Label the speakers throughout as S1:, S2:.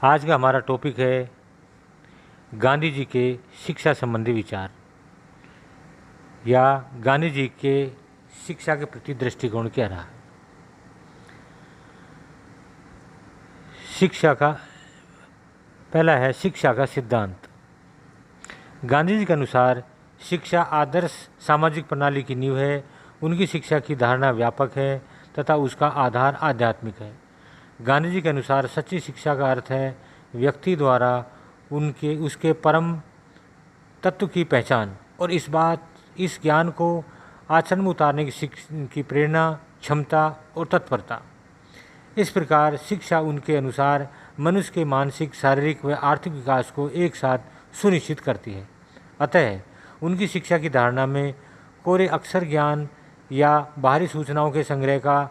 S1: आज का हमारा टॉपिक है गांधी जी के शिक्षा संबंधी विचार या गांधी जी के शिक्षा के प्रति दृष्टिकोण क्या रहा। शिक्षा का पहला है शिक्षा का सिद्धांत। गांधी जी के अनुसार शिक्षा आदर्श सामाजिक प्रणाली की नींव है। उनकी शिक्षा की धारणा व्यापक है तथा उसका आधार आध्यात्मिक है। गांधी जी के अनुसार सच्ची शिक्षा का अर्थ है व्यक्ति द्वारा उसके परम तत्व की पहचान और इस ज्ञान को आचरण में उतारने की प्रेरणा, क्षमता और तत्परता। इस प्रकार शिक्षा उनके अनुसार मनुष्य के मानसिक, शारीरिक व आर्थिक विकास को एक साथ सुनिश्चित करती है। अतः उनकी शिक्षा की धारणा में कोरे अक्षर ज्ञान या बाहरी सूचनाओं के संग्रह का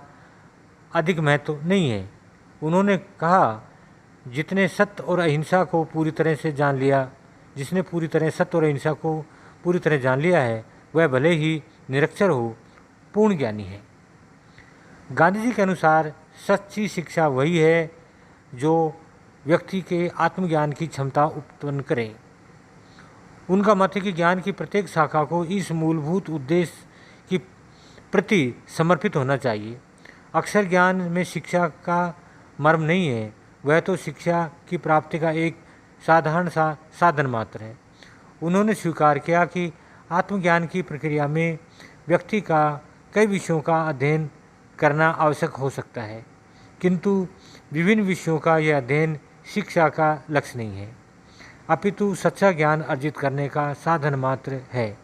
S1: अधिक महत्व नहीं है। उन्होंने कहा, जिसने सत्य और अहिंसा को पूरी तरह जान लिया है वह भले ही निरक्षर हो, पूर्ण ज्ञानी है। गांधी जी के अनुसार सच्ची शिक्षा वही है जो व्यक्ति के आत्मज्ञान की क्षमता उत्पन्न करे। उनका मत है कि ज्ञान की प्रत्येक शाखा को इस मूलभूत उद्देश्य की प्रति समर्पित होना चाहिए। अक्षर ज्ञान में शिक्षा का मर्म नहीं है, वह तो शिक्षा की प्राप्ति का एक साधारण सा साधन मात्र है। उन्होंने स्वीकार किया कि आत्मज्ञान की प्रक्रिया में व्यक्ति का कई विषयों का अध्ययन करना आवश्यक हो सकता है, किंतु विभिन्न विषयों का यह अध्ययन शिक्षा का लक्ष्य नहीं है, अपितु सच्चा ज्ञान अर्जित करने का साधन मात्र है।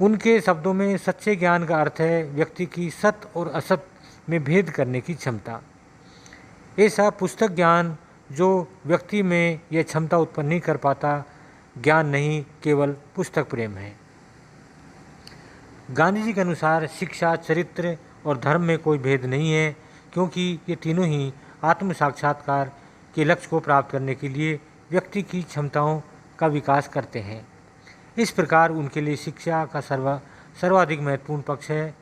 S1: उनके शब्दों में सच्चे ज्ञान का अर्थ है व्यक्ति की सत्य और असत्य में भेद करने की क्षमता। ऐसा पुस्तक ज्ञान जो व्यक्ति में यह क्षमता उत्पन्न नहीं कर पाता, ज्ञान नहीं, केवल पुस्तक प्रेम है। गांधी जी के अनुसार शिक्षा, चरित्र और धर्म में कोई भेद नहीं है, क्योंकि ये तीनों ही आत्म साक्षात्कार के लक्ष्य को प्राप्त करने के लिए व्यक्ति की क्षमताओं का विकास करते हैं। इस प्रकार उनके लिए शिक्षा का सर्वाधिक महत्वपूर्ण पक्ष है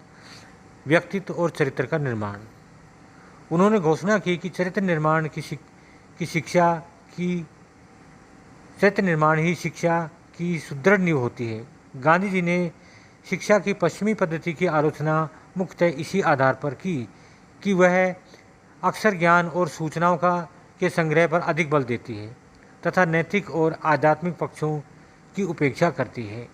S1: व्यक्तित्व और चरित्र का निर्माण। उन्होंने घोषणा की कि चरित्र निर्माण ही शिक्षा की सुदृढ़ नींव होती है। गांधी जी ने शिक्षा की पश्चिमी पद्धति की आलोचना मुख्यतः इसी आधार पर की कि वह अक्षर ज्ञान और सूचनाओं के संग्रह पर अधिक बल देती है तथा नैतिक और आध्यात्मिक पक्षों की उपेक्षा करती है।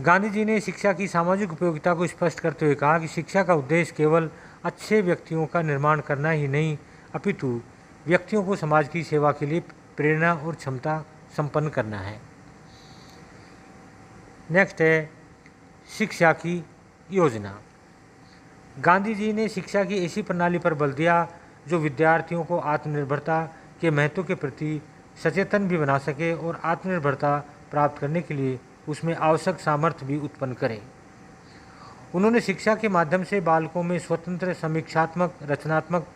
S1: गांधी जी ने शिक्षा की सामाजिक उपयोगिता को स्पष्ट करते हुए कहा कि शिक्षा का उद्देश्य केवल अच्छे व्यक्तियों का निर्माण करना ही नहीं, अपितु व्यक्तियों को समाज की सेवा के लिए प्रेरणा और क्षमता संपन्न करना है। नेक्स्ट है शिक्षा की योजना। गांधी जी ने शिक्षा की ऐसी प्रणाली पर बल दिया जो विद्यार्थियों को आत्मनिर्भरता के महत्व के प्रति सचेतन भी बना सके और आत्मनिर्भरता प्राप्त करने के लिए उसमें आवश्यक सामर्थ्य भी उत्पन्न करे। उन्होंने शिक्षा के माध्यम से बालकों में स्वतंत्र, समीक्षात्मक, रचनात्मक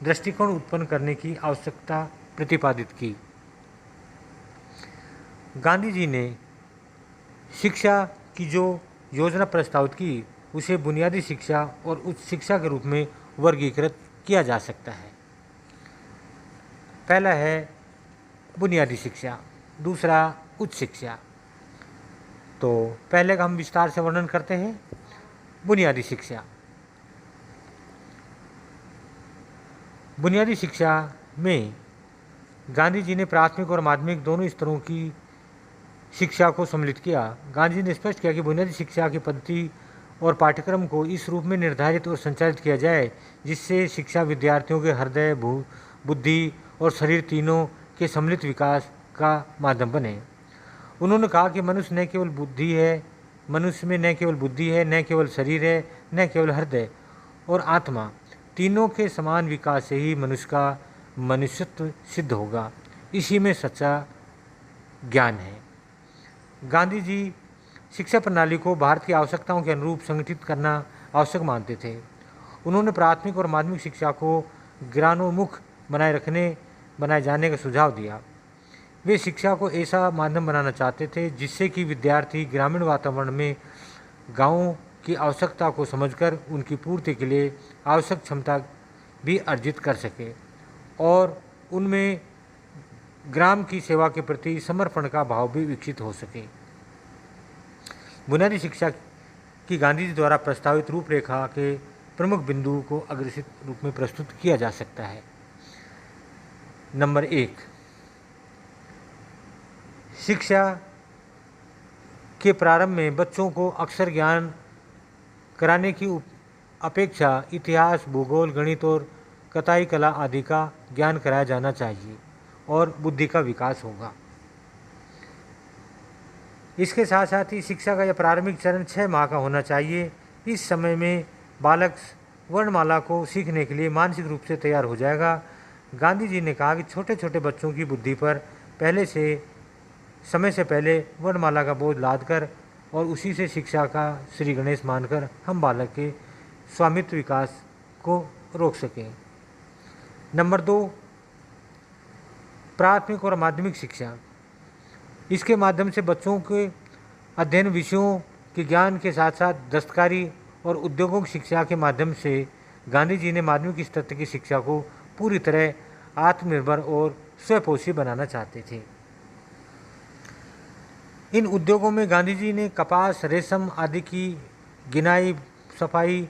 S1: दृष्टिकोण उत्पन्न करने की आवश्यकता प्रतिपादित की। गांधी जी ने शिक्षा की जो योजना प्रस्तावित की उसे बुनियादी शिक्षा और उच्च शिक्षा के रूप में वर्गीकृत किया जा सकता है। पहला है बुनियादी शिक्षा, दूसरा उच्च शिक्षा। तो पहले का हम विस्तार से वर्णन करते हैं। बुनियादी शिक्षा। बुनियादी शिक्षा में गांधी जी ने प्राथमिक और माध्यमिक दोनों स्तरों की शिक्षा को सम्मिलित किया। गांधी जी ने स्पष्ट किया कि बुनियादी शिक्षा की पद्धति और पाठ्यक्रम को इस रूप में निर्धारित और संचालित किया जाए जिससे शिक्षा विद्यार्थियों के हृदय, बुद्धि और शरीर तीनों के सम्मिलित विकास का माध्यम बने। उन्होंने कहा कि मनुष्य में न केवल बुद्धि है, न केवल शरीर है, न केवल हृदय और आत्मा, तीनों के समान विकास से ही मनुष्य का मनुष्यत्व सिद्ध होगा। इसी में सच्चा ज्ञान है। गांधी जी शिक्षा प्रणाली को भारत की आवश्यकताओं के अनुरूप संगठित करना आवश्यक मानते थे। उन्होंने प्राथमिक और माध्यमिक शिक्षा को ज्ञानोन्मुख बनाए जाने का सुझाव दिया। वे शिक्षा को ऐसा माध्यम बनाना चाहते थे जिससे कि विद्यार्थी ग्रामीण वातावरण में गांवों की आवश्यकता को समझकर उनकी पूर्ति के लिए आवश्यक क्षमता भी अर्जित कर सके। और उनमें ग्राम की सेवा के प्रति समर्पण का भाव भी विकसित हो सके। बुनियादी शिक्षा की गांधी जी द्वारा प्रस्तावित रूपरेखा के प्रमुख बिंदुओं को अग्रसित रूप में प्रस्तुत किया जा सकता है। नंबर 1, शिक्षा के प्रारंभ में बच्चों को अक्षर ज्ञान कराने की अपेक्षा इतिहास, भूगोल, गणित और कताई कला आदि का ज्ञान कराया जाना चाहिए और बुद्धि का विकास होगा। इसके साथ साथ ही शिक्षा का यह प्रारंभिक चरण 6 माह का होना चाहिए। इस समय में बालक वर्णमाला को सीखने के लिए मानसिक रूप से तैयार हो जाएगा। गांधी जी ने कहा कि छोटे छोटे बच्चों की बुद्धि पर समय से पहले वर्णमाला का बोझ लादकर और उसी से शिक्षा का श्री गणेश मानकर हम बालक के स्वामित्व विकास को रोक सकें। नंबर 2, प्राथमिक और माध्यमिक शिक्षा। इसके माध्यम से बच्चों के अध्ययन विषयों के ज्ञान के साथ साथ दस्तकारी और उद्योगों की शिक्षा के माध्यम से गांधी जी ने माध्यमिक स्तर की शिक्षा को पूरी तरह आत्मनिर्भर और स्वयंपोषी बनाना चाहते थे। इन उद्योगों में गांधी जी ने कपास, रेशम आदि की गिनाई, सफाई,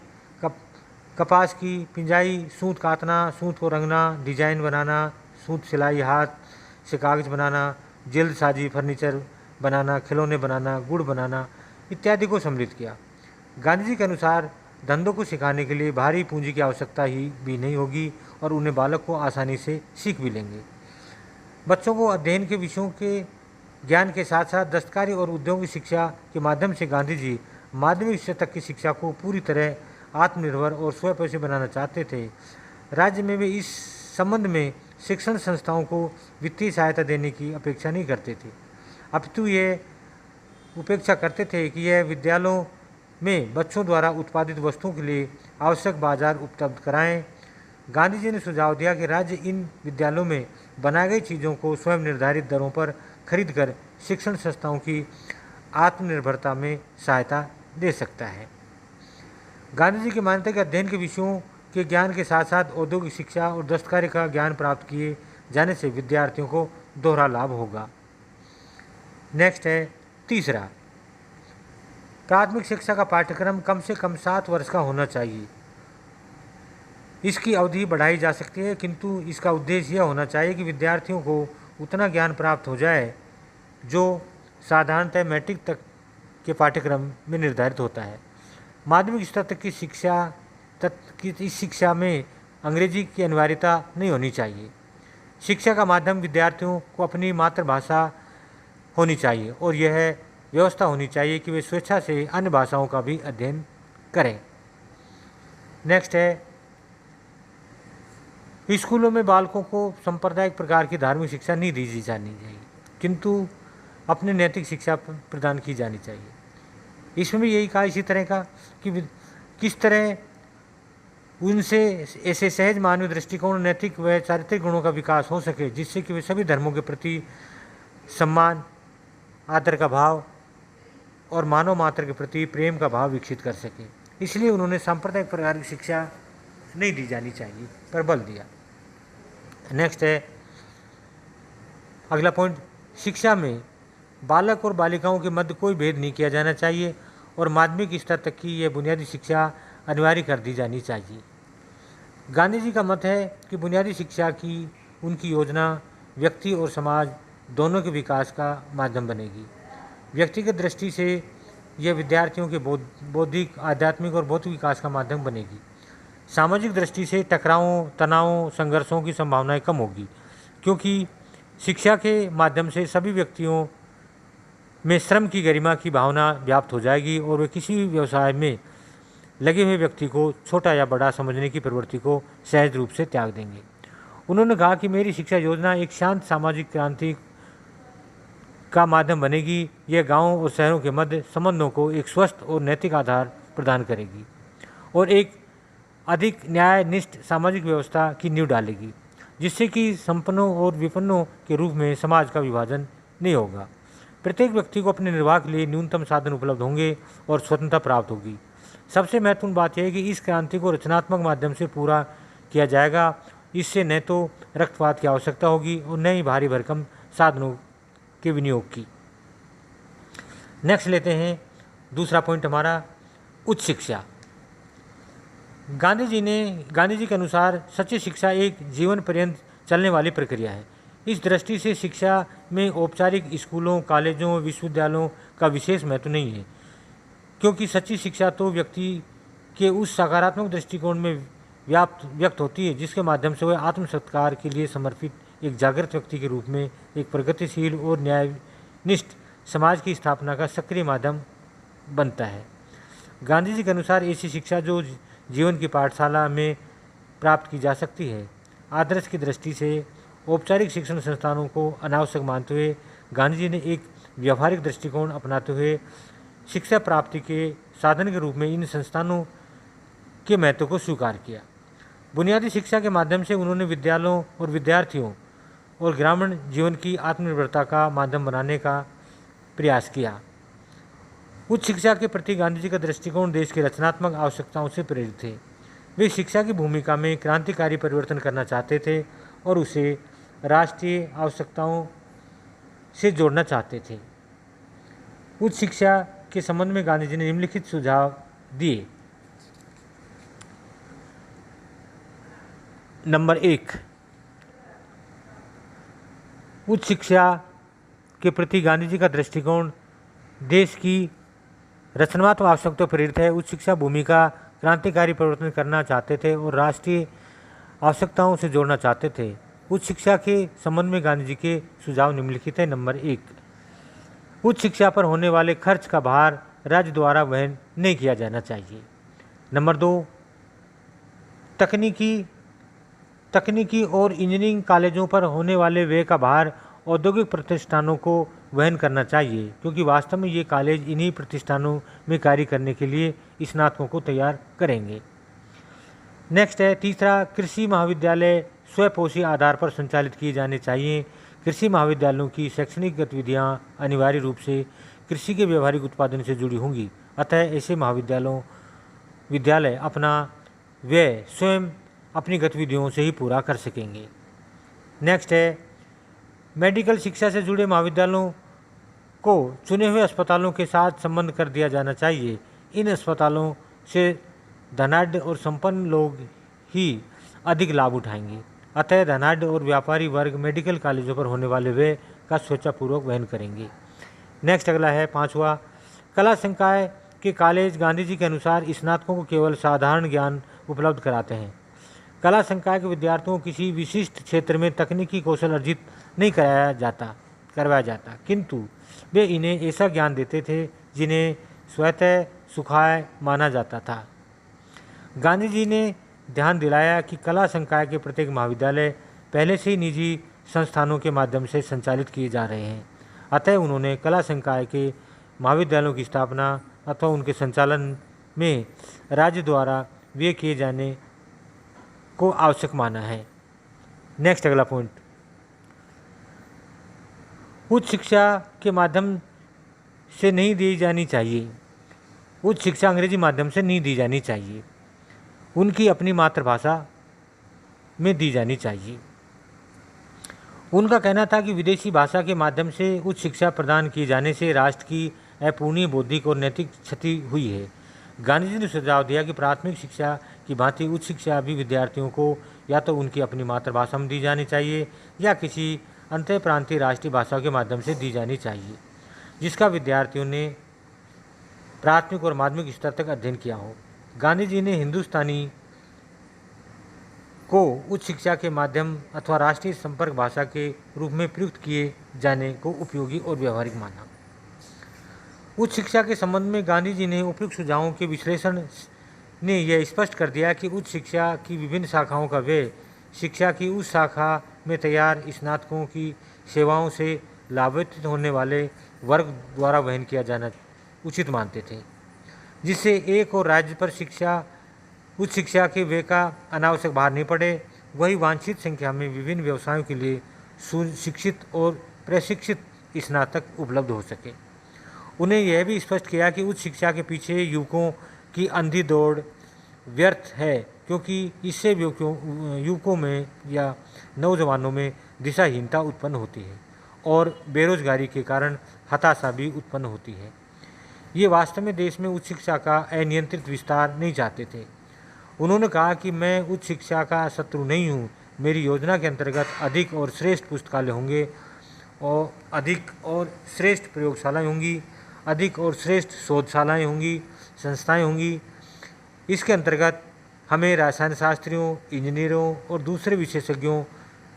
S1: कपास की पिंजाई, सूत काटना, सूत को रंगना, डिजाइन बनाना, सूत सिलाई, हाथ से कागज बनाना, जल्दसाजी, फर्नीचर बनाना, खिलौने बनाना, गुड़ बनाना इत्यादि को सम्मिलित किया। गांधी जी के अनुसार धंधों को सिखाने के लिए भारी पूंजी की आवश्यकता ही भी नहीं होगी और उन्हें बालक को आसानी से सीख भी लेंगे। बच्चों को अध्ययन के विषयों के ज्ञान के साथ साथ दस्तकारी और उद्योग की शिक्षा के माध्यम से गांधी जी माध्यमिक स्तर तक की शिक्षा को पूरी तरह आत्मनिर्भर और स्वयंपोषी बनाना चाहते थे। राज्य में भी इस संबंध में शिक्षण संस्थाओं को वित्तीय सहायता देने की अपेक्षा नहीं करते थे, अपितु ये उपेक्षा करते थे कि यह विद्यालयों में बच्चों द्वारा उत्पादित वस्तुओं के लिए आवश्यक बाजार उपलब्ध कराएं। गांधी जी ने सुझाव दिया कि राज्य इन विद्यालयों में बनाई गई चीज़ों को स्वयं निर्धारित दरों पर खरीदकर शिक्षण संस्थाओं की आत्मनिर्भरता में सहायता दे सकता है। गांधी जी की मान्यता के अध्ययन के विषयों के ज्ञान के साथ साथ औद्योगिक शिक्षा और दस्तकारी का ज्ञान प्राप्त किए जाने से विद्यार्थियों को दोहरा लाभ होगा। नेक्स्ट है तीसरा, प्राथमिक शिक्षा का पाठ्यक्रम कम से कम 7 वर्ष का होना चाहिए। इसकी अवधि बढ़ाई जा सकती है, किंतु इसका उद्देश्य यह होना चाहिए कि विद्यार्थियों को उतना ज्ञान प्राप्त हो जाए जो साधारणतः मैट्रिक तक के पाठ्यक्रम में निर्धारित होता है। माध्यमिक स्तर तक की इस शिक्षा में अंग्रेजी की अनिवार्यता नहीं होनी चाहिए। शिक्षा का माध्यम विद्यार्थियों को अपनी मातृभाषा होनी चाहिए और यह व्यवस्था होनी चाहिए कि वे स्वेच्छा से अन्य भाषाओं का भी अध्ययन करें। नेक्स्ट है, स्कूलों में बालकों को सांप्रदायिक प्रकार की धार्मिक शिक्षा नहीं दी जानी चाहिए, किंतु अपने नैतिक शिक्षा प्रदान की जानी चाहिए। इसमें भी यही कहा इसी तरह का कि किस तरह उनसे ऐसे सहज मानवीय दृष्टिकोण, नैतिक व चारित्रिक गुणों का विकास हो सके जिससे कि वे सभी धर्मों के प्रति सम्मान, आदर का भाव और मानव मात्र के प्रति प्रेम का भाव विकसित कर सके। इसलिए उन्होंने सांप्रदायिक प्रकार की शिक्षा नहीं दी जानी चाहिए पर बल दिया। नेक्स्ट है अगला पॉइंट, शिक्षा में बालक और बालिकाओं के मध्य कोई भेद नहीं किया जाना चाहिए और माध्यमिक स्तर तक की यह बुनियादी शिक्षा अनिवार्य कर दी जानी चाहिए। गांधी जी का मत है कि बुनियादी शिक्षा की उनकी योजना व्यक्ति और समाज दोनों के विकास का माध्यम बनेगी। व्यक्तिगत दृष्टि से यह विद्यार्थियों के बौद्धिक, आध्यात्मिक और भौतिक विकास का माध्यम बनेगी। सामाजिक दृष्टि से टकरावों, तनावों, संघर्षों की संभावनाएं कम होगी, क्योंकि शिक्षा के माध्यम से सभी व्यक्तियों में श्रम की गरिमा की भावना व्याप्त हो जाएगी और वे किसी भी व्यवसाय में लगे हुए व्यक्ति को छोटा या बड़ा समझने की प्रवृत्ति को सहज रूप से त्याग देंगे। उन्होंने कहा कि मेरी शिक्षा योजना एक शांत सामाजिक क्रांति का माध्यम बनेगी। यह गांवों और शहरों के मध्य संबंधों को एक स्वस्थ और नैतिक आधार प्रदान करेगी और एक अधिक न्यायनिष्ठ सामाजिक व्यवस्था की नींव डालेगी, जिससे कि संपन्नों और विपन्नों के रूप में समाज का विभाजन नहीं होगा। प्रत्येक व्यक्ति को अपने निर्वाह के लिए न्यूनतम साधन उपलब्ध होंगे और स्वतंत्रता प्राप्त होगी। सबसे महत्वपूर्ण बात यह है कि इस क्रांति को रचनात्मक माध्यम से पूरा किया जाएगा। इससे न तो रक्तपात की आवश्यकता होगी और न ही भारी भरकम साधनों के विनियोग की। नेक्स्ट लेते हैं दूसरा पॉइंट हमारा, उच्च शिक्षा। गांधी जी के अनुसार सच्ची शिक्षा एक जीवन पर्यंत चलने वाली प्रक्रिया है। इस दृष्टि से शिक्षा में औपचारिक स्कूलों, कॉलेजों, विश्वविद्यालयों का विशेष महत्व नहीं है, क्योंकि सच्ची शिक्षा तो व्यक्ति के उस सकारात्मक दृष्टिकोण में व्यक्त होती है जिसके माध्यम से वह आत्मसत्कार के लिए समर्पित एक जागृत व्यक्ति के रूप में एक प्रगतिशील और न्यायनिष्ठ समाज की स्थापना का सक्रिय माध्यम बनता है। गांधी जी के अनुसार ऐसी शिक्षा जो जीवन की पाठशाला में प्राप्त की जा सकती है। आदर्श की दृष्टि से औपचारिक शिक्षण संस्थानों को अनावश्यक मानते हुए गांधी जी ने एक व्यावहारिक दृष्टिकोण अपनाते हुए शिक्षा प्राप्ति के साधन के रूप में इन संस्थानों के महत्व को स्वीकार किया। बुनियादी शिक्षा के माध्यम से उन्होंने विद्यालयों और विद्यार्थियों और ग्रामीण जीवन की आत्मनिर्भरता का माध्यम बनाने का प्रयास किया। उच्च शिक्षा के प्रति गांधी जी का दृष्टिकोण देश की रचनात्मक आवश्यकताओं से प्रेरित थे। वे शिक्षा की भूमिका में क्रांतिकारी परिवर्तन करना चाहते थे और उसे राष्ट्रीय आवश्यकताओं से जोड़ना चाहते थे। उच्च शिक्षा के संबंध में गांधी जी ने निम्नलिखित सुझाव दिए। नंबर 1, उच्च शिक्षा के प्रति गांधी जी का दृष्टिकोण देश की रचनात्मक आवश्यकता प्रेरित है। उच्च शिक्षा भूमिका क्रांतिकारी परिवर्तन करना चाहते थे और राष्ट्रीय आवश्यकताओं से जोड़ना चाहते थे। उच्च शिक्षा के संबंध में गांधी जी के सुझाव निम्नलिखित है। नंबर 1, उच्च शिक्षा पर होने वाले खर्च का भार राज्य द्वारा वहन नहीं किया जाना चाहिए। नंबर 2, तकनीकी और इंजीनियरिंग कॉलेजों पर होने वाले व्यय का भार औद्योगिक प्रतिष्ठानों को वहन करना चाहिए, क्योंकि वास्तव में ये कॉलेज इन्हीं प्रतिष्ठानों में कार्य करने के लिए स्नातकों को तैयार करेंगे। नेक्स्ट है तीसरा, कृषि महाविद्यालय स्वपोषी आधार पर संचालित किए जाने चाहिए। कृषि महाविद्यालयों की शैक्षणिक गतिविधियां अनिवार्य रूप से कृषि के व्यावहारिक उत्पादन से जुड़ी होंगी, अतः ऐसे विद्यालय अपना व्यय स्वयं अपनी गतिविधियों से ही पूरा कर सकेंगे। नेक्स्ट है, मेडिकल शिक्षा से जुड़े महाविद्यालयों को चुने हुए अस्पतालों के साथ संबंध कर दिया जाना चाहिए। इन अस्पतालों से धनाढ्य और संपन्न लोग ही अधिक लाभ उठाएंगे, अतः धनाढ्य और व्यापारी वर्ग मेडिकल कॉलेजों पर होने वाले व्यय का स्वेच्छापूर्वक वहन करेंगे। नेक्स्ट अगला है 5वां, कला संकाय के कॉलेज गांधी जी के अनुसार स्नातकों को केवल साधारण ज्ञान उपलब्ध कराते हैं। कला संकाय के विद्यार्थियों को किसी विशिष्ट क्षेत्र में तकनीकी कौशल अर्जित नहीं करवाया जाता, किंतु वे इन्हें ऐसा ज्ञान देते थे जिन्हें स्वतः सुखाय माना जाता था। गांधी जी ने ध्यान दिलाया कि कला संकाय के प्रत्येक महाविद्यालय पहले से ही निजी संस्थानों के माध्यम से संचालित किए जा रहे हैं, अतः उन्होंने कला संकाय के महाविद्यालयों की स्थापना अथवा उनके संचालन में राज्य द्वारा व्यय किए जाने को आवश्यक माना है। नेक्स्ट अगला पॉइंट, उच्च शिक्षा के माध्यम से नहीं दी जानी चाहिए। उच्च शिक्षा अंग्रेजी माध्यम से नहीं दी जानी चाहिए, उनकी अपनी मातृभाषा में दी जानी चाहिए। उनका कहना था कि विदेशी भाषा के माध्यम से उच्च शिक्षा प्रदान किए जाने से राष्ट्र की अपूर्णीय बौद्धिक और नैतिक क्षति हुई है। गांधी जी ने सुझाव दिया कि प्राथमिक शिक्षा की भांति उच्च शिक्षा भी विद्यार्थियों को या तो उनकी अपनी मातृभाषा में दी जानी चाहिए या किसी अंतर प्रांतीय राष्ट्रीय भाषा के माध्यम से दी जानी चाहिए, जिसका विद्यार्थियों ने प्राथमिक और माध्यमिक स्तर तक अध्ययन किया हो। गांधी जी ने हिंदुस्तानी को उच्च शिक्षा के माध्यम अथवा राष्ट्रीय संपर्क भाषा के रूप में प्रयुक्त किए जाने को उपयोगी और व्यवहारिक माना। उच्च शिक्षा के संबंध में गांधी जी ने उपयुक्त सुझावों के विश्लेषण ने यह स्पष्ट कर दिया कि उच्च शिक्षा की विभिन्न शाखाओं का व्यय शिक्षा की उस शाखा में तैयार स्नातकों की सेवाओं से लाभान्वित होने वाले वर्ग द्वारा वहन किया जाना उचित मानते थे, जिससे एक और राज्य पर उच्च शिक्षा के व्यय का अनावश्यक भार नहीं पड़े, वही वांछित संख्या में विभिन्न व्यवसायों के लिए सुशिक्षित और प्रशिक्षित स्नातक उपलब्ध हो सके। उन्हें यह भी स्पष्ट किया कि उच्च शिक्षा के पीछे युवकों की अंधी दौड़ व्यर्थ है, क्योंकि इससे युवकों में या नौजवानों में दिशाहीनता उत्पन्न होती है और बेरोजगारी के कारण हताशा भी उत्पन्न होती है। ये वास्तव में देश में उच्च शिक्षा का अनियंत्रित विस्तार नहीं चाहते थे। उन्होंने कहा कि मैं उच्च शिक्षा का शत्रु नहीं हूँ। मेरी योजना के अंतर्गत अधिक और श्रेष्ठ पुस्तकालय होंगे और अधिक और श्रेष्ठ प्रयोगशालाएं होंगी, अधिक और श्रेष्ठ शोधशालाएं होंगी, संस्थाएं होंगी। इसके अंतर्गत हमें रसायन शास्त्रियों, इंजीनियरों और दूसरे विशेषज्ञों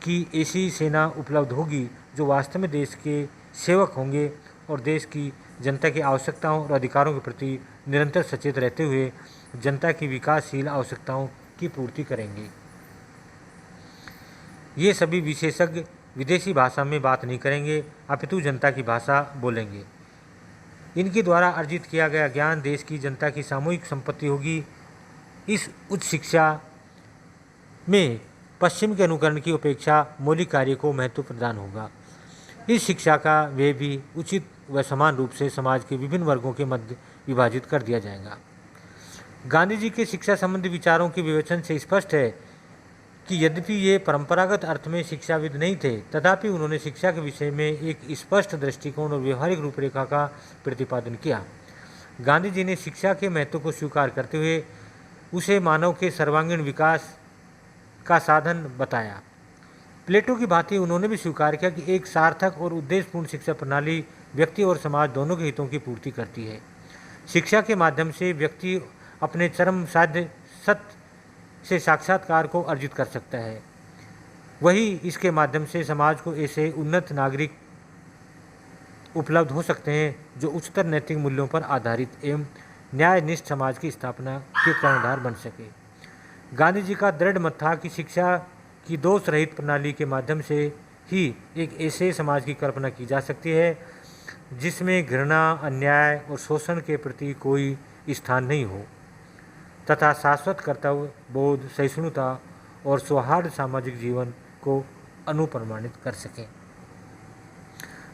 S1: की ऐसी सेना उपलब्ध होगी जो वास्तव में देश के सेवक होंगे और देश की जनता की आवश्यकताओं और अधिकारों के प्रति निरंतर सचेत रहते हुए जनता की विकासशील आवश्यकताओं की पूर्ति करेंगे। ये सभी विशेषज्ञ विदेशी भाषा में बात नहीं करेंगे, अपितु जनता की भाषा बोलेंगे। इनके द्वारा अर्जित किया गया ज्ञान देश की जनता की सामूहिक संपत्ति होगी। इस उच्च शिक्षा में पश्चिम के अनुकरण की अपेक्षा मौलिक कार्य को महत्व प्रदान होगा। इस शिक्षा का व्यय भी उचित व समान रूप से समाज के विभिन्न वर्गों के मध्य विभाजित कर दिया जाएगा। गांधी जी के शिक्षा संबंधी विचारों के विवेचन से स्पष्ट है कि यद्यपि ये परंपरागत अर्थ में शिक्षाविद नहीं थे, तथापि उन्होंने शिक्षा के विषय में एक स्पष्ट दृष्टिकोण और व्यवहारिक रूपरेखा का प्रतिपादन किया। गांधी जी ने शिक्षा के महत्व को स्वीकार करते हुए उसे मानव के सर्वांगीण विकास का साधन बताया। प्लेटो की भांति उन्होंने भी स्वीकार किया कि एक सार्थक और उद्देश्यपूर्ण शिक्षा प्रणाली व्यक्ति और समाज दोनों के हितों की पूर्ति करती है। शिक्षा के माध्यम से व्यक्ति अपने चरम साध्य सत्य से साक्षात्कार को अर्जित कर सकता है। वही इसके माध्यम से समाज को ऐसे उन्नत नागरिक उपलब्ध हो सकते हैं जो उच्चतर नैतिक मूल्यों पर आधारित एवं न्यायनिष्ठ समाज की स्थापना के कर्णधार बन सके। गांधी जी का दृढ़ मत था कि शिक्षा की दोष रहित प्रणाली के माध्यम से ही एक ऐसे समाज की कल्पना की जा सकती है जिसमें घृणा, अन्याय और शोषण के प्रति कोई स्थान नहीं हो तथा शाश्वत कर्तव्य बोध, सहिष्णुता और सौहार्द सामाजिक जीवन को अनुप्रमाणित कर सकें।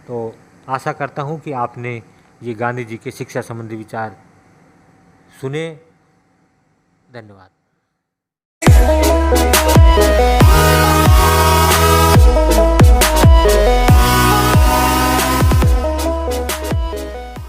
S1: तो आशा करता हूँ कि आपने ये गांधी जी के शिक्षा संबंधी विचार सुने। धन्यवाद।